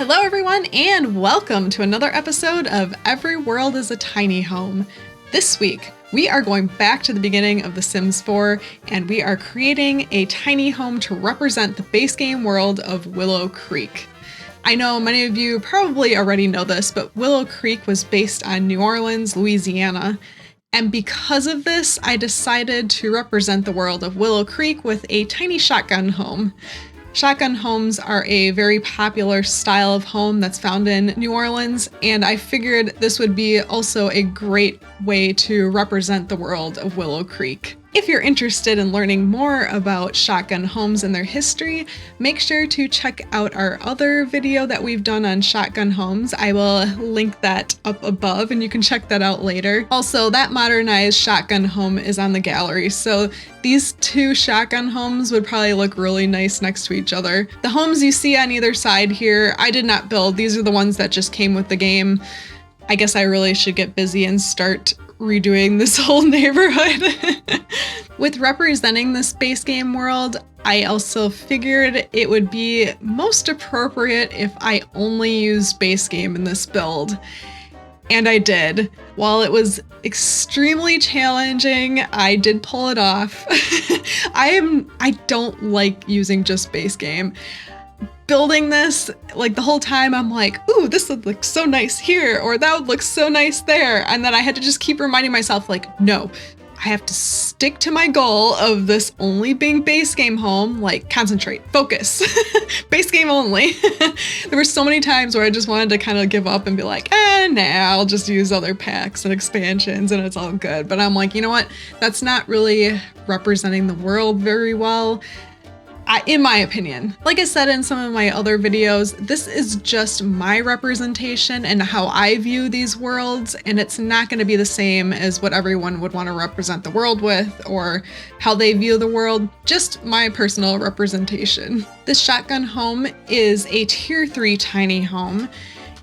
Hello everyone and welcome to another episode of Every World is a Tiny Home. This week, we are going back to the beginning of The Sims 4 and we are creating a tiny home to represent the base game world of Willow Creek. I know many of you probably already know this, but Willow Creek was based on New Orleans, Louisiana. And because of this, I decided to represent the world of Willow Creek with a tiny shotgun home. Shotgun homes are a very popular style of home that's found in New Orleans, and I figured this would be also a great way to represent the world of Willow Creek. If you're interested in learning more about shotgun homes and their history, make sure to check out our other video that we've done on shotgun homes. I will link that up above and you can check that out later. Also, that modernized shotgun home is on the gallery, so these two shotgun homes would probably look really nice next to each other. The homes you see on either side here, I did not build. These are the ones that just came with the game. I guess I really should get busy and start redoing this whole neighborhood. With representing this base game world, I also figured it would be most appropriate if I only used base game in this build. And I did. While it was extremely challenging, I did pull it off. I don't like using just base game. Building this, like the whole time I'm like, ooh, this would look so nice here, or that would look so nice there. And then I had to just keep reminding myself like, no, I have to stick to my goal of this only being base game home, like concentrate, focus, base game only. There were so many times where I just wanted to kind of give up and be like, nah, I'll just use other packs and expansions and it's all good. But I'm like, you know what? That's not really representing the world very well. In my opinion. Like I said in some of my other videos, this is just my representation and how I view these worlds, and it's not going to be the same as what everyone would want to represent the world with or how they view the world, just my personal representation. This shotgun home is a tier 3 tiny home.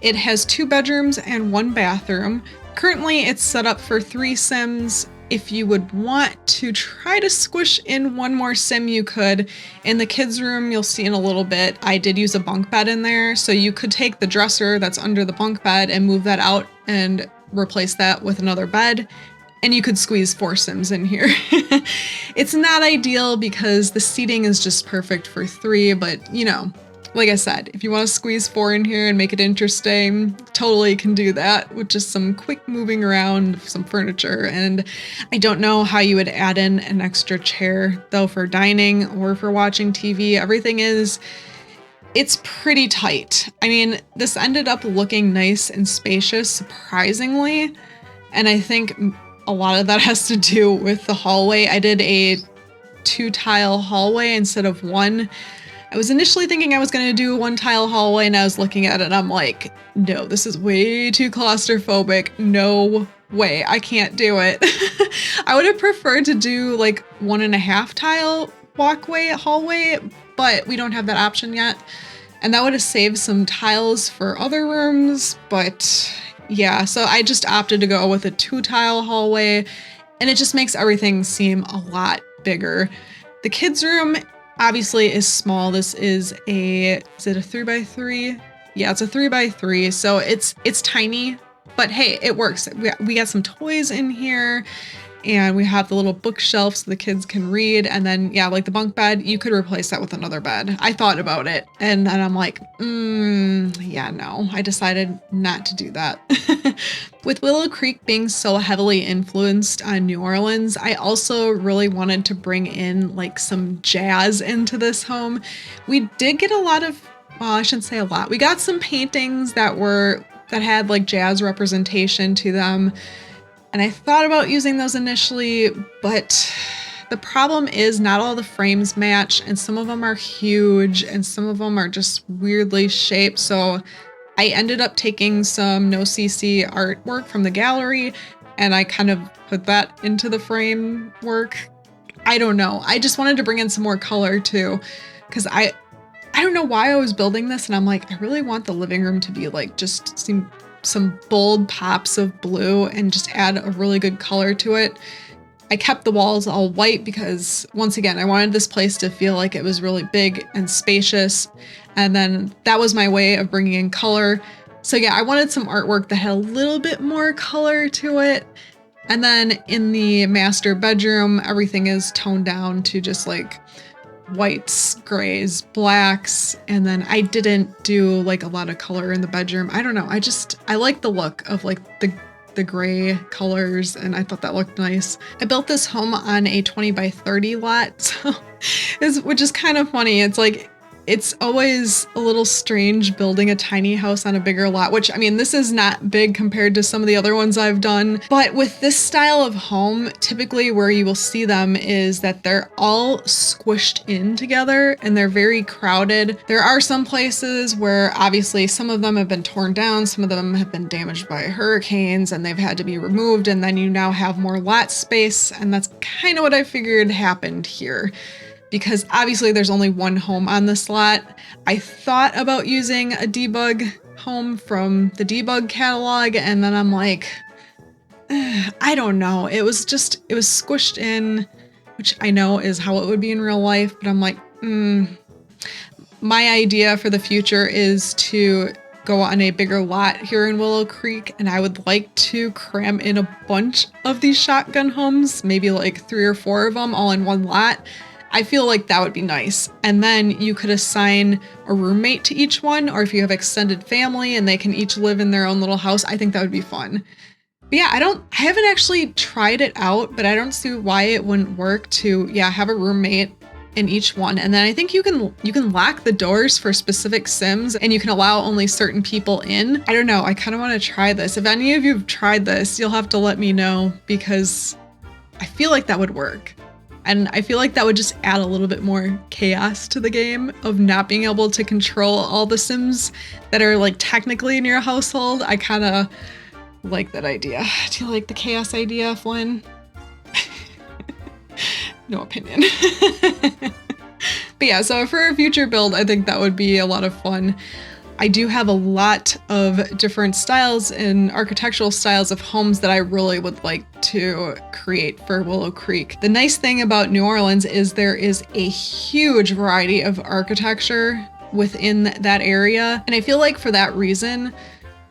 It has 2 bedrooms and 1 bathroom. Currently it's set up for 3 Sims. If you would want to try to squish in 1 more sim, you could. In the kids' room, you'll see in a little bit, I did use a bunk bed in there. So you could take the dresser that's under the bunk bed and move that out and replace that with another bed. And you could squeeze 4 sims in here. It's not ideal because the seating is just perfect for 3, but you know, like I said, if you want to squeeze 4 in here and make it interesting, totally can do that with just some quick moving around, some furniture. And I don't know how you would add in an extra chair though for dining or for watching TV. It's pretty tight. I mean, this ended up looking nice and spacious, surprisingly. And I think a lot of that has to do with the hallway. I did a 2-tile hallway instead of 1. I was initially thinking I was going to do a 1-tile hallway, and I was looking at it and I'm like, no, this is way too claustrophobic. No way, I can't do it. I would have preferred to do like 1.5-tile hallway, but we don't have that option yet. And that would have saved some tiles for other rooms, but yeah, so I just opted to go with a 2-tile hallway, and it just makes everything seem a lot bigger. The kids' room obviously is small. This is it a 3x3? Yeah, it's a 3x3. So it's tiny, but hey, it works. We got some toys in here and we have the little bookshelf so the kids can read. And then yeah, like the bunk bed, you could replace that with another bed. I thought about it and then I'm like, yeah, no, I decided not to do that. With Willow Creek being so heavily influenced on New Orleans, I also really wanted to bring in like some jazz into this home. We did get a lot of, well, I shouldn't say a lot. We got some paintings that had like jazz representation to them. And I thought about using those initially, but the problem is not all the frames match and some of them are huge and some of them are just weirdly shaped. So I ended up taking some no CC artwork from the gallery and I kind of put that into the framework. I don't know. I just wanted to bring in some more color too, because I don't know why I was building this and I'm like, I really want the living room to be like just some bold pops of blue and just add a really good color to it. I kept the walls all white because, once again, I wanted this place to feel like it was really big and spacious. And then that was my way of bringing in color. So yeah, I wanted some artwork that had a little bit more color to it. And then in the master bedroom, everything is toned down to just like whites, grays, blacks. And then I didn't do like a lot of color in the bedroom. I don't know. I like the look of like the gray colors, and I thought that looked nice. I built this home on a 20 by 30 lot, so which is kind of funny. It's like, it's always a little strange building a tiny house on a bigger lot, which, I mean, this is not big compared to some of the other ones I've done. But with this style of home, typically where you will see them is that they're all squished in together and they're very crowded. There are some places where obviously some of them have been torn down, some of them have been damaged by hurricanes and they've had to be removed, and then you now have more lot space. And that's kind of what I figured happened here, because obviously there's only one home on this lot. I thought about using a debug home from the debug catalog, and then I'm like, I don't know. It was squished in, which I know is how it would be in real life, but I'm like, my idea for the future is to go on a bigger lot here in Willow Creek, and I would like to cram in a bunch of these shotgun homes, maybe like 3 or 4 of them all in one lot. I feel like that would be nice. And then you could assign a roommate to each one, or if you have extended family and they can each live in their own little house, I think that would be fun. But yeah, I haven't actually tried it out, but I don't see why it wouldn't work to, have a roommate in each one. And then I think you can lock the doors for specific Sims, and you can allow only certain people in. I don't know. I kind of want to try this. If any of you have tried this, you'll have to let me know, because I feel like that would work. And I feel like that would just add a little bit more chaos to the game of not being able to control all the Sims that are like technically in your household. I kind of like that idea. Do you like the chaos idea, Flynn? No opinion. But yeah, so for a future build, I think that would be a lot of fun. I do have a lot of different styles and architectural styles of homes that I really would like to create for Willow Creek. The nice thing about New Orleans is there is a huge variety of architecture within that area. And I feel like for that reason,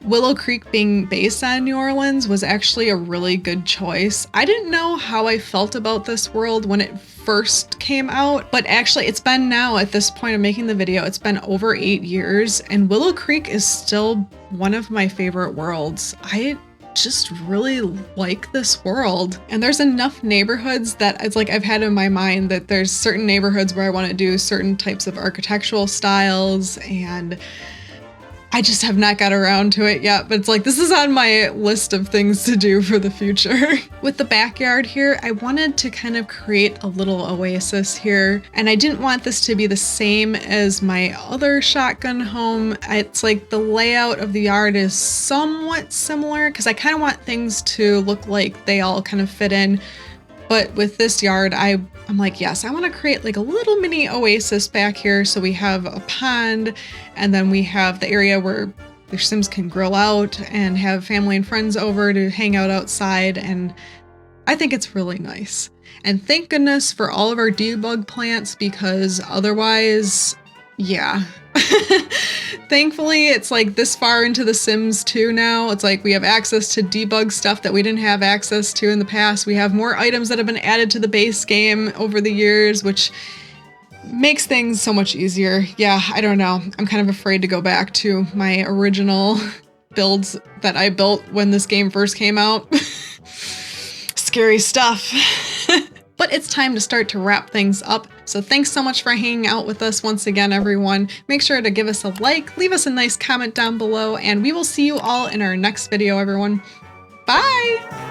Willow Creek being based on New Orleans was actually a really good choice. I didn't know how I felt about this world when it first came out, but actually it's been now, at this point of making the video, it's been over 8 years, and Willow Creek is still one of my favorite worlds. I just really like this world, and there's enough neighborhoods that it's like I've had in my mind that there's certain neighborhoods where I want to do certain types of architectural styles, and I just have not got around to it yet, but it's like, this is on my list of things to do for the future. With the backyard here, I wanted to kind of create a little oasis here, and I didn't want this to be the same as my other shotgun home. It's like the layout of the yard is somewhat similar, because I kind of want things to look like they all kind of fit in. But with this yard, I'm like, yes, I want to create like a little mini oasis back here. So we have a pond, and then we have the area where the Sims can grill out and have family and friends over to hang out outside. And I think it's really nice. And thank goodness for all of our debug plants, because otherwise, yeah. Thankfully, it's like this far into The Sims 2 now. It's like we have access to debug stuff that we didn't have access to in the past. We have more items that have been added to the base game over the years, which makes things so much easier. Yeah, I don't know. I'm kind of afraid to go back to my original builds that I built when this game first came out. Scary stuff. But it's time to start to wrap things up. So thanks so much for hanging out with us once again, everyone. Make sure to give us a like, leave us a nice comment down below, and we will see you all in our next video, everyone. Bye!